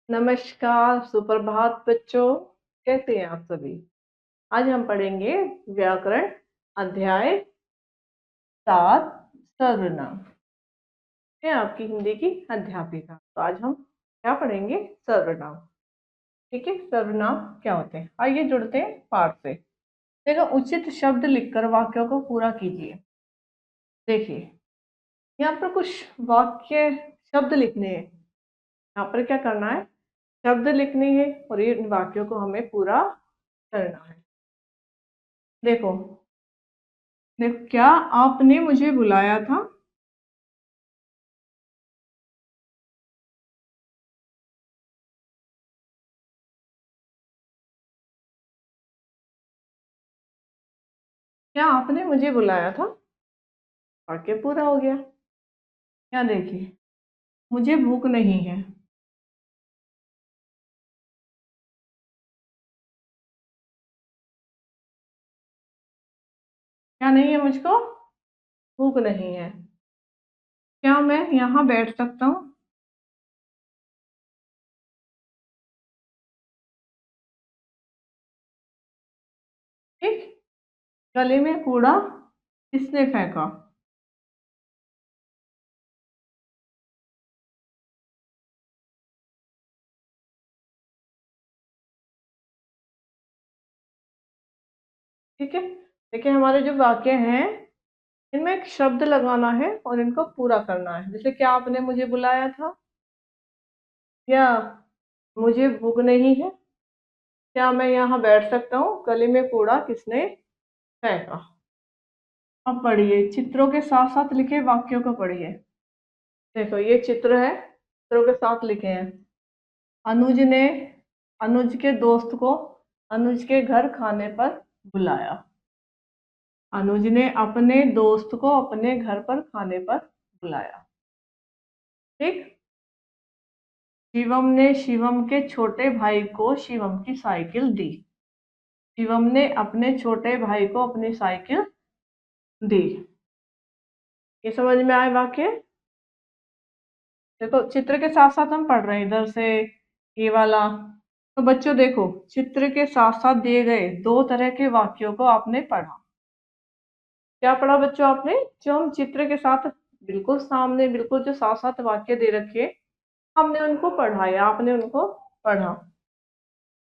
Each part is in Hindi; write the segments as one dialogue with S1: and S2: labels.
S1: नमस्कार, सुप्रभात बच्चों। कैसे हैं आप सभी? आज हम पढ़ेंगे व्याकरण अध्याय 7 सर्वनाम। मैं आपकी हिंदी की अध्यापिका। तो आज हम क्या पढ़ेंगे? सर्वनाम। ठीक है, सर्वनाम क्या होते हैं? आइए जुड़ते हैं पाठ से। देखो, उचित शब्द लिखकर वाक्यों को पूरा कीजिए। देखिए, यहाँ पर कुछ वाक्य शब्द लिखने हैं। यहाँ पर क्या करना है? शब्द लिखने हैं और इन वाक्यों को हमें पूरा करना है। देखो, देखो, क्या आपने मुझे बुलाया था? क्या आपने मुझे बुलाया था? वाक्य पूरा हो गया। क्या देखिए, मुझे भूख नहीं है। क्या नहीं है मुझको? भूख नहीं है। क्या मैं यहाँ बैठ सकता हूँ? ठीक। गली में कूड़ा किसने फेंका? ठीक है। देखिए, हमारे जो वाक्य हैं इनमें एक शब्द लगाना है और इनको पूरा करना है। जैसे, क्या आपने मुझे बुलाया था? या मुझे भूख नहीं है? क्या मैं यहाँ बैठ सकता हूँ? गली में कूड़ा किसने फेंका? अब पढ़िए, चित्रों के साथ साथ लिखे वाक्यों को पढ़िए। देखो, ये चित्र है, चित्रों के साथ लिखे हैं। अनुज ने अनुज के दोस्त को अनुज के घर खाने पर बुलाया। अनुज ने अपने दोस्त को अपने घर पर खाने पर बुलाया। ठीक। शिवम ने शिवम के छोटे भाई को शिवम की साइकिल दी। शिवम ने अपने छोटे भाई को अपनी साइकिल दी। ये समझ में आए वाक्य? देखो, चित्र के साथ साथ हम पढ़ रहे हैं इधर से ये वाला। तो बच्चों देखो, चित्र के साथ साथ दिए गए दो तरह के वाक्यों को आपने पढ़ा। क्या पढ़ा बच्चों आपने? जो हम चित्र के साथ बिल्कुल सामने, बिल्कुल जो साथ साथ वाक्य दे रखे, हमने उनको पढ़ा या आपने उनको पढ़ा।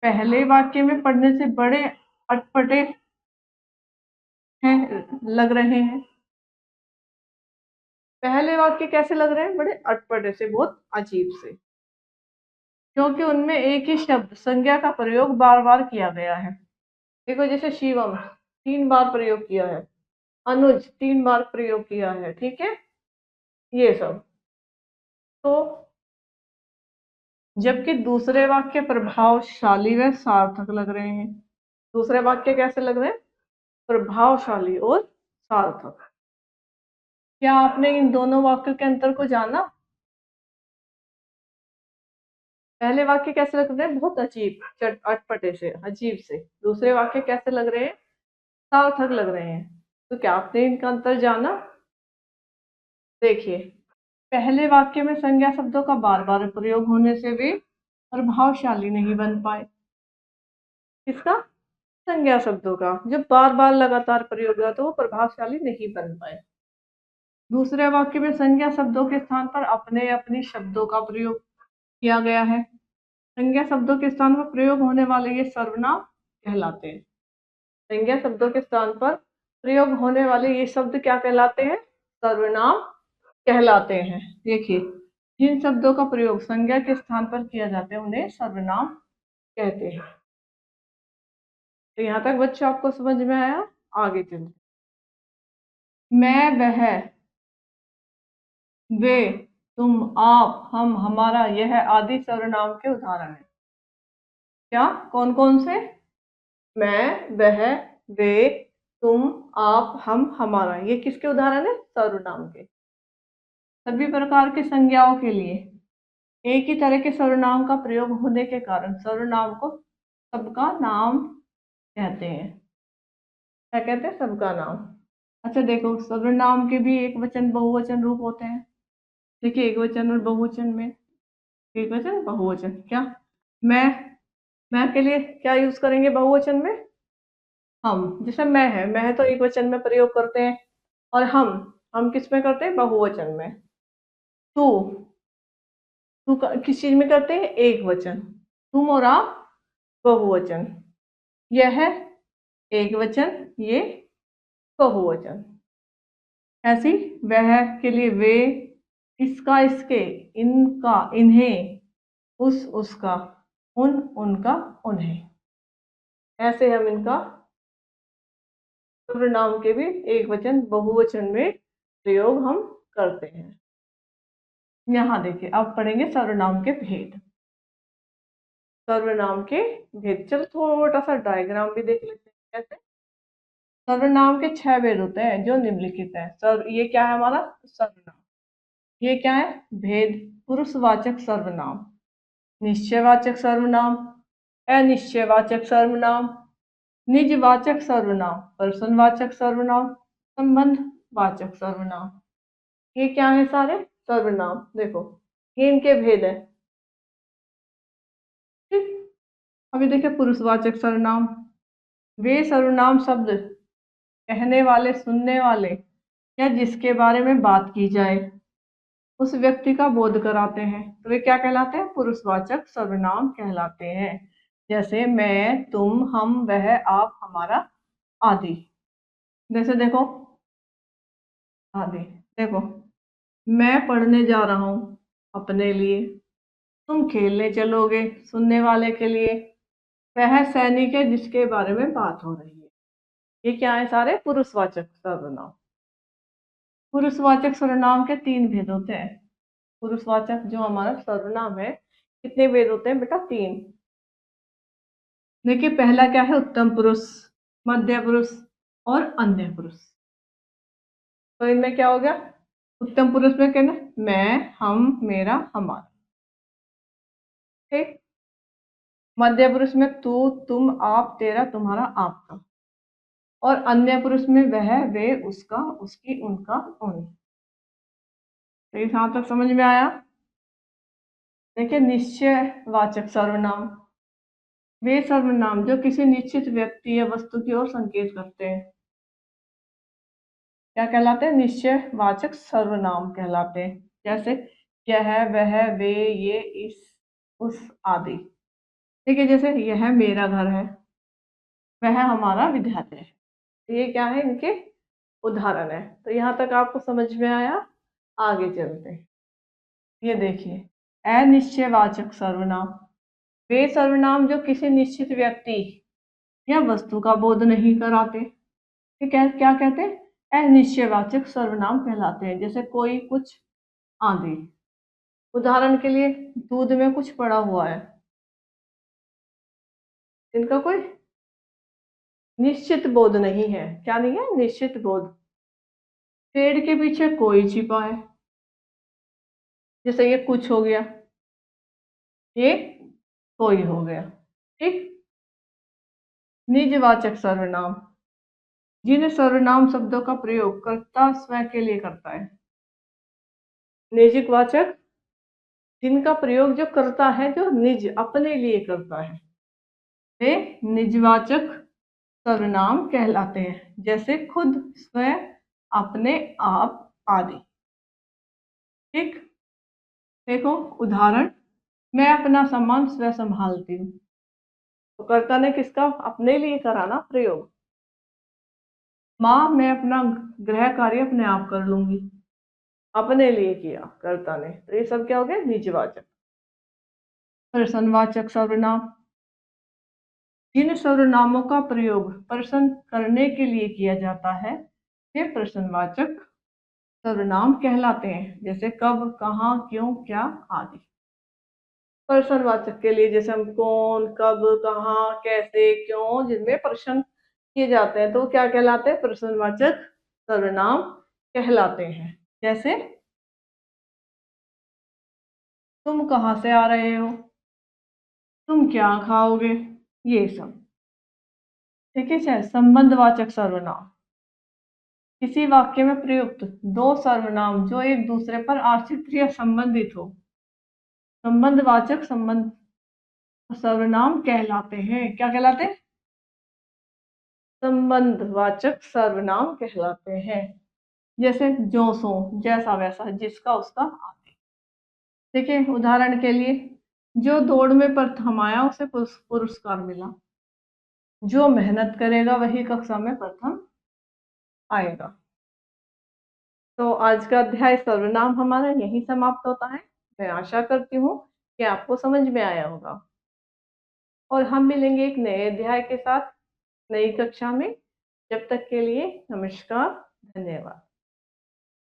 S1: पहले वाक्य में पढ़ने से बड़े अटपटे हैं, लग रहे हैं। पहले वाक्य कैसे लग रहे हैं? बड़े अटपटे से, बहुत अजीब से, क्योंकि उनमें एक ही शब्द संज्ञा का प्रयोग बार बार किया गया है। देखो, जैसे शिवम 3 बार प्रयोग किया है, अनुज 3 बार प्रयोग किया है। ठीक है, ये सब। तो जबकि दूसरे वाक्य प्रभावशाली व सार्थक लग रहे हैं। दूसरे वाक्य कैसे लग रहे हैं? प्रभावशाली और सार्थक। क्या आपने इन दोनों वाक्यों के अंतर को जाना? पहले वाक्य कैसे लग रहे हैं? बहुत अजीब, अटपटे से, अजीब से। दूसरे वाक्य कैसे लग रहे हैं? सार्थक लग रहे हैं। तो क्या आपने इनका अंतर जाना? देखिए, पहले वाक्य में संज्ञा शब्दों का बार बार प्रयोग होने से वे प्रभावशाली नहीं बन पाए। किसका? संज्ञा शब्दों का जब बार बार लगातार प्रयोग हुआ तो वो प्रभावशाली नहीं बन पाए। दूसरे वाक्य में संज्ञा शब्दों के स्थान पर अपने अपनी शब्दों का प्रयोग किया गया है। संज्ञा शब्दों के स्थान पर प्रयोग होने वाले ये सर्वनाम कहलाते हैं। संज्ञा शब्दों के स्थान पर प्रयोग होने वाले ये शब्द क्या कहलाते हैं? सर्वनाम कहलाते हैं। देखिए, जिन शब्दों का प्रयोग संज्ञा के स्थान पर किया जाता है उन्हें सर्वनाम कहते हैं। तो यहाँ तक बच्चों आपको समझ में आया? आगे चलते, मैं, वह, वे, तुम, आप, हम, हमारा, यह आदि सर्वनाम के उदाहरण हैं। क्या? कौन कौन से? मैं, वह, वे, तुम, आप, हम, हमारा, ये किसके उदाहरण है? सर्वनाम के। सभी प्रकार की संज्ञाओं के लिए एक ही तरह के सर्वनाम का प्रयोग होने के कारण सर्वनाम को सबका नाम कहते हैं। क्या कहते हैं? सबका नाम। अच्छा देखो, सर्वनाम के भी एक वचन बहुवचन रूप होते हैं। देखिए, एक वचन और बहुवचन में एकवचन बहुवचन क्या? मैं मैं के लिए क्या यूज करेंगे बहुवचन में? हम। जैसे मैं है, मैं तो एक वचन में प्रयोग करते हैं। और हम किस में करते हैं? बहुवचन में। तू किस चीज में करते हैं? एक वचन। तुम और आप बहुवचन। यह है एक वचन, ये बहुवचन। ऐसी वह के लिए वे, इसका इसके, इनका इन्हें, उस उसका, उन उनका उन्हें। ऐसे हम इनका सर्वनाम के भी एक वचन बहुवचन में प्रयोग हम करते हैं। यहाँ देखिए, अब पढ़ेंगे सर्वनाम के भेद। सर्वनाम के भेद, चलो थोड़ा सा डायग्राम भी देख लेते हैं कैसे। सर्वनाम के 6 भेद होते हैं जो निम्नलिखित है। ये क्या है हमारा सर्वनाम? ये क्या है? भेद। पुरुषवाचक सर्वनाम, निश्चयवाचक सर्वनाम, अनिश्चयवाचक सर्वनाम, निजवाचक सर्वनाम, पर्सनवाचक सर्वनाम, संबंधवाचक सर्वनाम। ये क्या है? सारे सर्वनाम। देखो, ये इनके भेद है। ठीक। अभी देखिए पुरुषवाचक सर्वनाम, वे सर्वनाम शब्द कहने वाले, सुनने वाले या जिसके बारे में बात की जाए उस व्यक्ति का बोध कराते हैं, तो वे क्या कहलाते हैं? पुरुषवाचक सर्वनाम कहलाते हैं। जैसे मैं, तुम, हम, वह, आप, हमारा आदि। जैसे देखो, आदि देखो, मैं पढ़ने जा रहा हूँ अपने लिए, तुम खेलने चलोगे सुनने वाले के लिए, वह सैनिक है जिसके बारे में बात हो रही है। ये क्या है? सारे पुरुषवाचक सर्वनाम। पुरुषवाचक सर्वनाम के 3 भेद होते हैं। पुरुषवाचक जो हमारा सर्वनाम है, कितने भेद होते हैं बेटा? 3। देखिए पहला क्या है? उत्तम पुरुष, मध्य पुरुष और अन्य पुरुष। तो इनमें क्या हो गया? उत्तम पुरुष में क्या ना? मैं, हम, मेरा, हमारा। ठीक। मध्य पुरुष में तू, तुम, आप, तेरा, तुम्हारा, आपका। और अन्य पुरुष में वह, वे, उसका, उसकी, उनका, उन। तो ये कहाँ तक समझ में आया? देखिए निश्चयवाचक सर्वनाम, वे सर्वनाम जो किसी निश्चित व्यक्ति या वस्तु की ओर संकेत करते हैं, क्या कहलाते हैं? निश्चयवाचक सर्वनाम कहलाते हैं। जैसे यह, वह, वे, ये, इस, उस आदि। ठीक है। जैसे यह मेरा घर है, वह हमारा विद्यालय है। तो ये क्या है? इनके उदाहरण है। तो यहाँ तक आपको समझ में आया? आगे चलते हैं। ये देखिए, अनिश्चयवाचक सर्वनाम, वे सर्वनाम जो किसी निश्चित व्यक्ति या वस्तु का बोध नहीं कराते, ठीक है, क्या कहते हैं? अनिश्चयवाचक सर्वनाम कहलाते हैं। जैसे कोई, कुछ, आदि। उदाहरण के लिए, दूध में कुछ पड़ा हुआ है, इनका कोई निश्चित बोध नहीं है। क्या नहीं है? निश्चित बोध। पेड़ के पीछे कोई छिपा है, जैसे ये कुछ हो गया, ये कोई हो गया। ठीक। निजवाचक सर्वनाम, जिन सर्वनाम शब्दों का प्रयोग कर्ता स्वयं के लिए करता है। निजवाचक, जिनका प्रयोग जो करता है, जो निज अपने लिए करता है, वे निजवाचक सर्वनाम कहलाते हैं। जैसे खुद, स्वयं, अपने, आप आदि। ठीक। देखो उदाहरण, मैं अपना सामान स्वयं संभालती हूँ। तो कर्ता ने किसका? अपने लिए करा ना प्रयोग। माँ, मैं अपना गृह कार्य अपने आप कर लूंगी, अपने लिए किया कर्ता ने। तो ये सब क्या हो गया? निजवाचक। प्रश्नवाचक सर्वनाम, जिन सर्वनामों का प्रयोग प्रश्न करने के लिए किया जाता है, ये प्रश्नवाचक सर्वनाम कहलाते हैं। जैसे कब, कहाँ, क्यों, क्या आदि। प्रश्नवाचक के लिए जैसे हम कौन, कब, कहाँ, कैसे, क्यों, जिनमें प्रश्न किए जाते हैं, तो क्या कहलाते हैं? प्रश्नवाचक सर्वनाम कहलाते हैं। जैसे तुम कहाँ से आ रहे हो, तुम क्या खाओगे, ये सब। ठीक है। संबंधवाचक सर्वनाम, किसी वाक्य में प्रयुक्त 2 सर्वनाम जो एक दूसरे पर आश्रित या संबंधित हो, संबंधवाचक संबंध सर्वनाम कहलाते हैं। क्या कहलाते हैं? संबंधवाचक सर्वनाम कहलाते हैं। जैसे जो सो, जैसा वैसा, जिसका उसका आदि। देखिए उदाहरण के लिए, जो दौड़ में प्रथम आया उसे पुरस्कार मिला। जो मेहनत करेगा वही कक्षा में प्रथम आएगा। तो आज का अध्याय सर्वनाम हमारा यहीं समाप्त होता है। मैं आशा करती हूँ कि आपको समझ में आया होगा, और हम मिलेंगे एक नए अध्याय के साथ नई कक्षा में। जब तक के लिए नमस्कार, धन्यवाद।